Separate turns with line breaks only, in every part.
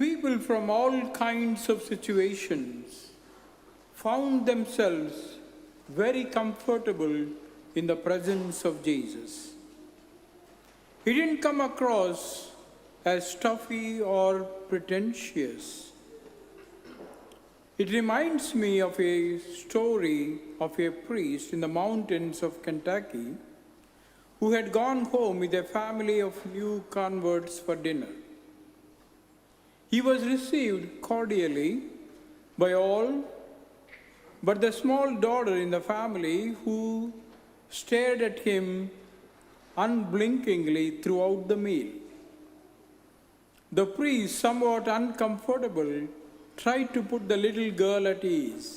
People from all kinds of situations found themselves very comfortable in the presence of Jesus. He didn't come across as stuffy or pretentious. It reminds me of a story of a priest in the mountains of Kentucky who had gone home with a family of new converts for dinner. He was received cordially by all, but the small daughter in the family who stared at him unblinkingly throughout the meal. The priest, somewhat uncomfortable, tried to put the little girl at ease.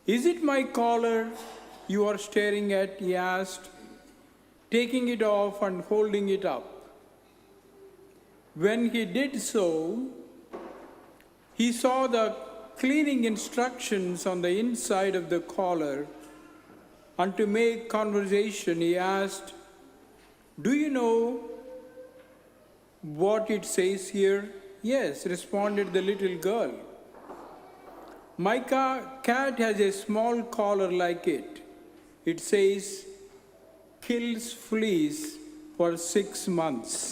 "Is it my collar you are staring at?" he asked, taking it off and holding it up. When he did so, he saw the cleaning instructions on the inside of the collar, and to make conversation, he asked, "Do you know what it says here?" "Yes," responded the little girl. "My cat has a small collar like it. It says, 'Kills fleas for 6 months.'"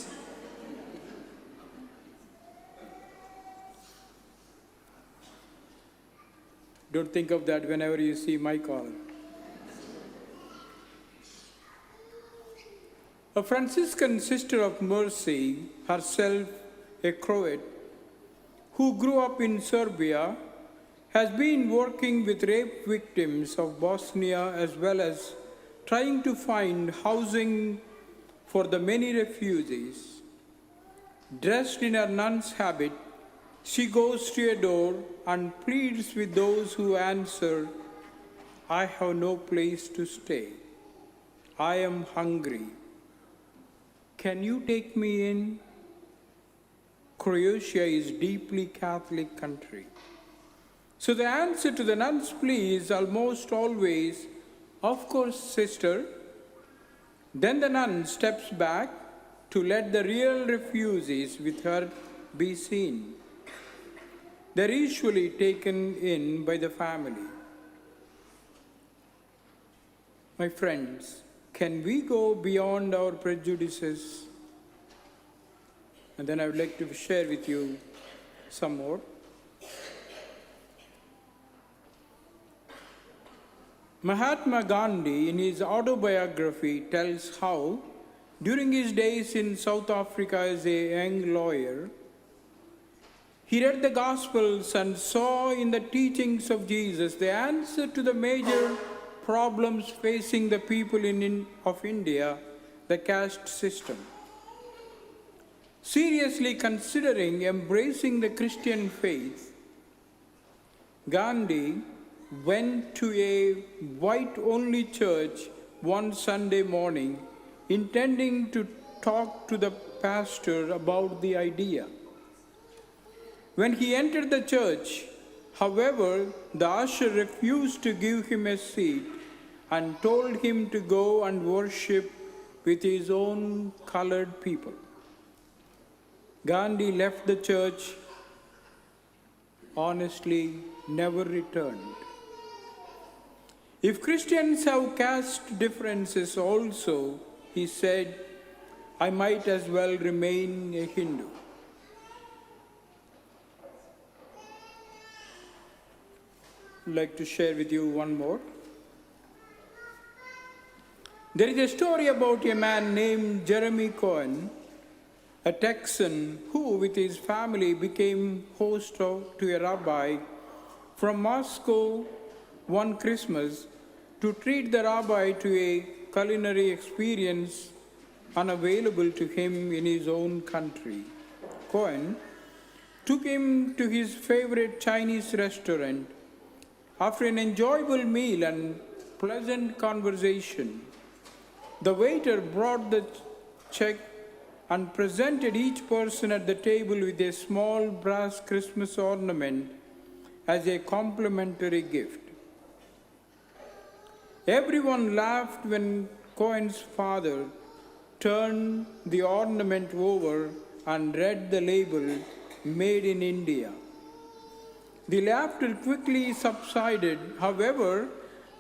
Don't think of that whenever you see my collar. A Franciscan sister of mercy, herself a Croat, who grew up in Serbia, has been working with rape victims of Bosnia as well as trying to find housing for the many refugees. Dressed in her nun's habit, she goes to a door and pleads with those who answer, "I have no place to stay. I am hungry. Can you take me in?" Croatia is a deeply Catholic country. So the answer to the nun's plea is almost always, "Of course, sister." Then the nun steps back to let the real refugees with her be seen. They're usually taken in by the family. My friends, can we go beyond our prejudices? And then I would like to share with you some more. Mahatma Gandhi, in his autobiography, tells how, during his days in South Africa as a young lawyer, he read the Gospels and saw in the teachings of Jesus the answer to the major problems facing the people of India, the caste system. Seriously considering embracing the Christian faith, Gandhi went to a white-only church one Sunday morning, intending to talk to the pastor about the idea. When he entered the church, however, the usher refused to give him a seat and told him to go and worship with his own colored people. Gandhi left the church, honestly, never returned. If Christians have caste differences also, he said, I might as well remain a Hindu. I'd like to share with you one more. There is a story about a man named Jeremy Cohen, a Texan who, with his family, became host to a rabbi from Moscow one Christmas to treat the rabbi to a culinary experience unavailable to him in his own country. Cohen took him to his favorite Chinese restaurant. After an enjoyable meal and pleasant conversation, the waiter brought the check and presented each person at the table with a small brass Christmas ornament as a complimentary gift. Everyone laughed when Cohen's father turned the ornament over and read the label made in India. The laughter quickly subsided, however,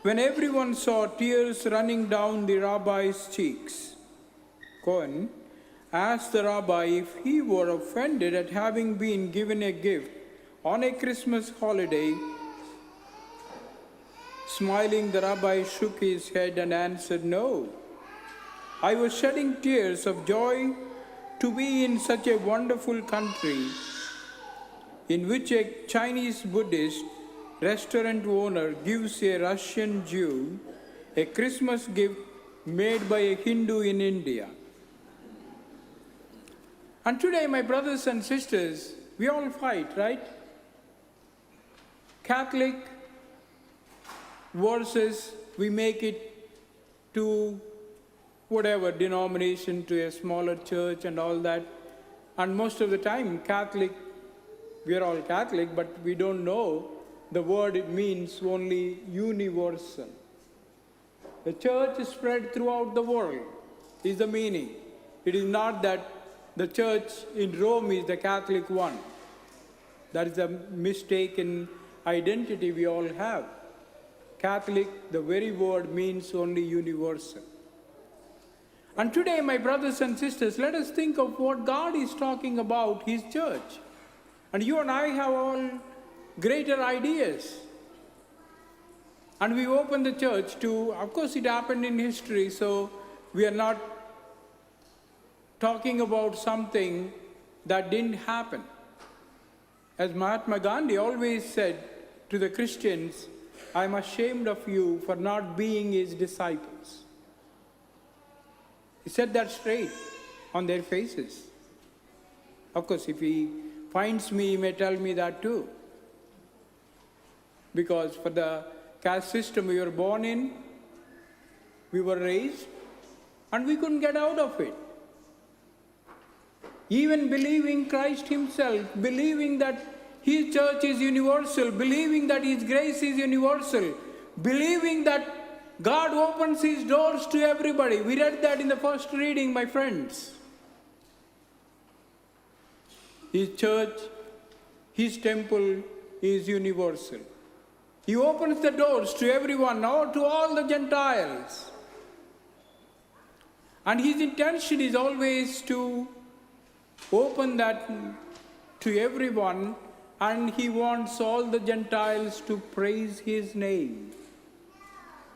when everyone saw tears running down the rabbi's cheeks. Cohen asked the rabbi if he were offended at having been given a gift on a Christmas holiday. Smiling, the rabbi shook his head and answered, "No. I was shedding tears of joy to be in such a wonderful country in which a Chinese Buddhist restaurant owner gives a Russian Jew a Christmas gift made by a Hindu in India." And today, my brothers and sisters, we all fight, right? Catholic versus we make it to whatever denomination, to a smaller church and all that. And most of the time, Catholic, we are all Catholic, but we don't know the word. It means only universal. The church is spread throughout the world is the meaning. It is not that the church in Rome is the Catholic one. That is a mistaken identity we all have. Catholic, the very word means only universal. And today, my brothers and sisters, let us think of what God is talking about His church. And you and I have all greater ideas. And we open the church to, of course it happened in history, so we are not talking about something that didn't happen. As Mahatma Gandhi always said to the Christians, "I'm ashamed of you for not being his disciples." He said that straight on their faces. Of course, if he finds me, he may tell me that too. Because for the caste system we were born in, we were raised, and we couldn't get out of it. Even believing Christ Himself, believing that His church is universal, believing that His grace is universal, believing that God opens His doors to everybody. We read that in the first reading, my friends. His church, His temple is universal. He opens the doors to everyone, or to all the Gentiles. And His intention is always to open that to everyone, and He wants all the Gentiles to praise His name.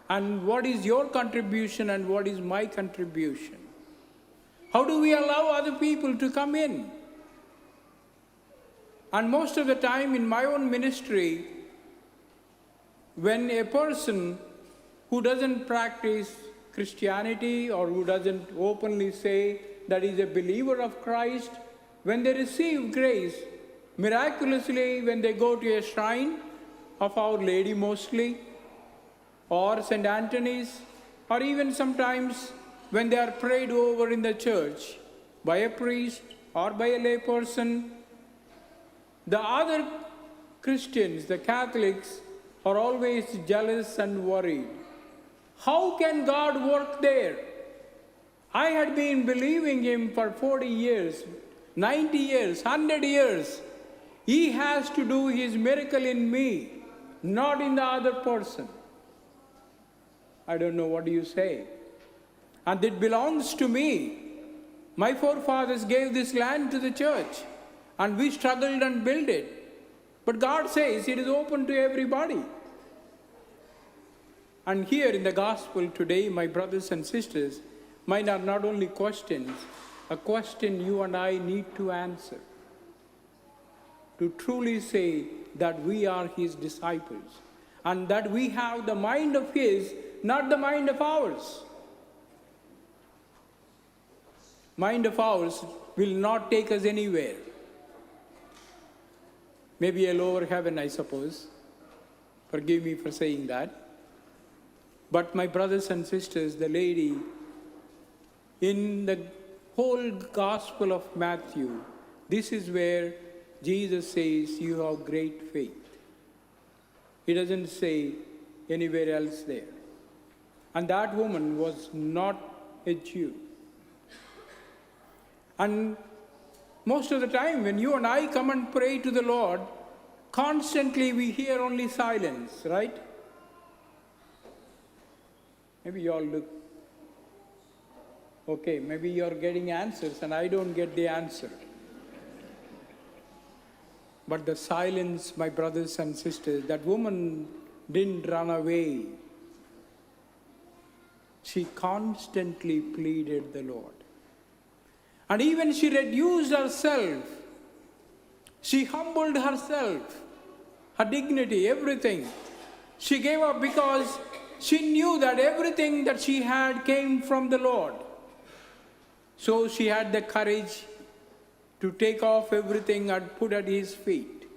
And what is your contribution and what is my contribution? How do we allow other people to come in? And most of the time in my own ministry, when a person who doesn't practice Christianity or who doesn't openly say that he's a believer of Christ, when they receive grace, miraculously when they go to a shrine of Our Lady mostly, or St. Anthony's, or even sometimes when they are prayed over in the church by a priest or by a lay person, the other Christians, the Catholics, are always jealous and worried. How can God work there? I had been believing Him for 40 years, 90 years, 100 years. He has to do His miracle in me, not in the other person. I don't know, what do you say? And it belongs to me. My forefathers gave this land to the church, and we struggled and built it. But God says it is open to everybody. And here in the gospel today, my brothers and sisters, mine are not only questions, a question you and I need to answer. To truly say that we are His disciples, and that we have the mind of His, not the mind of ours. Mind of ours will not take us anywhere. Maybe a lower heaven, I suppose. Forgive me for saying that. But my brothers and sisters, the lady, in the whole Gospel of Matthew, this is where Jesus says, "You have great faith." He doesn't say anywhere else there. And that woman was not a Jew. And Most of the time, when you and I come and pray to the Lord, constantly we hear only silence, right? Maybe you all look okay, maybe you're getting answers and I don't get the answer. But the silence, my brothers and sisters, that woman didn't run away. She constantly pleaded the Lord. And even she reduced herself. She humbled herself, her dignity, everything. She gave up because she knew that everything that she had came from the Lord. So she had the courage to take off everything and put at his feet.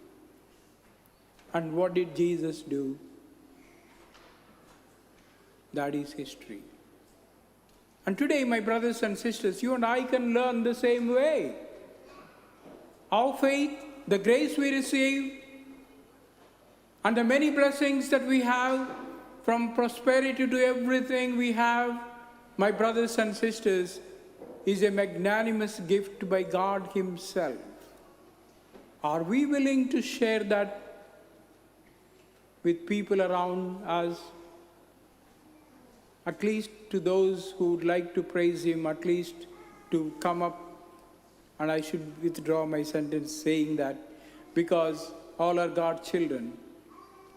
And what did Jesus do? That is history. And today, my brothers and sisters, you and I can learn the same way. Our faith, the grace we receive, and the many blessings that we have, from prosperity to everything we have, my brothers and sisters, is a magnanimous gift by God Himself. Are we willing to share that with people around us? At least to those who would like to praise Him, at least to come up, and I should withdraw my sentence saying that, because all are God's children,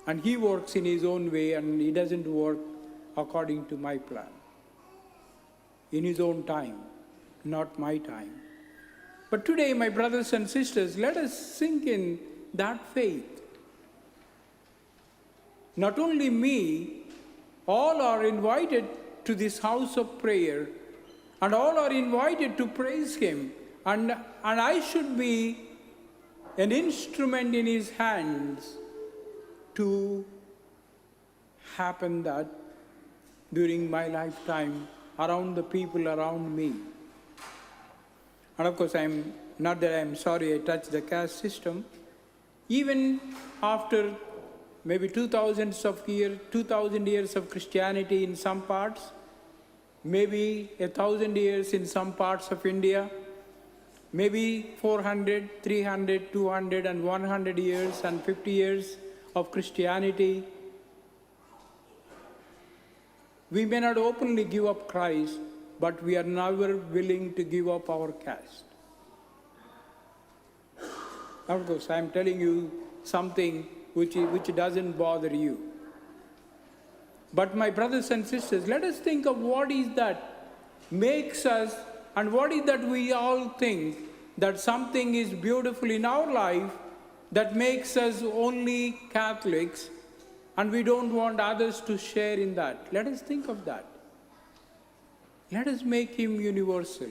and He works in His own way, and He doesn't work according to my plan. In His own time, not my time. But today, my brothers and sisters, let us sink in that faith. Not only me, all are invited to this house of prayer, and all are invited to praise Him. And I should be an instrument in His hands to happen that during my lifetime around the people around me. And of course, I'm not that I'm sorry I touched the caste system. Even after maybe 2,000 years of Christianity in some parts, maybe 1,000 years in some parts of India, maybe 400, 300, 200, and 100 years and 50 years of Christianity, we may not openly give up Christ, but we are never willing to give up our caste. Of course, I am telling you something which doesn't bother you. But my brothers and sisters, let us think of what is that makes us, and what is that we all think that something is beautiful in our life that makes us only Catholics, and we don't want others to share in that. Let us think of that. Let us make Him universal.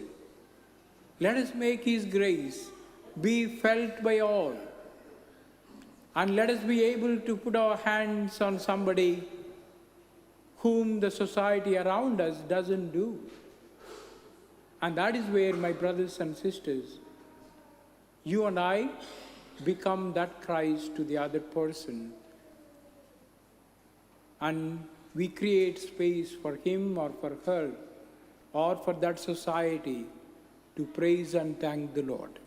Let us make His grace be felt by all. And let us be able to put our hands on somebody whom the society around us doesn't do. And that is where, my brothers and sisters, you and I become that Christ to the other person. And we create space for him or for her or for that society to praise and thank the Lord.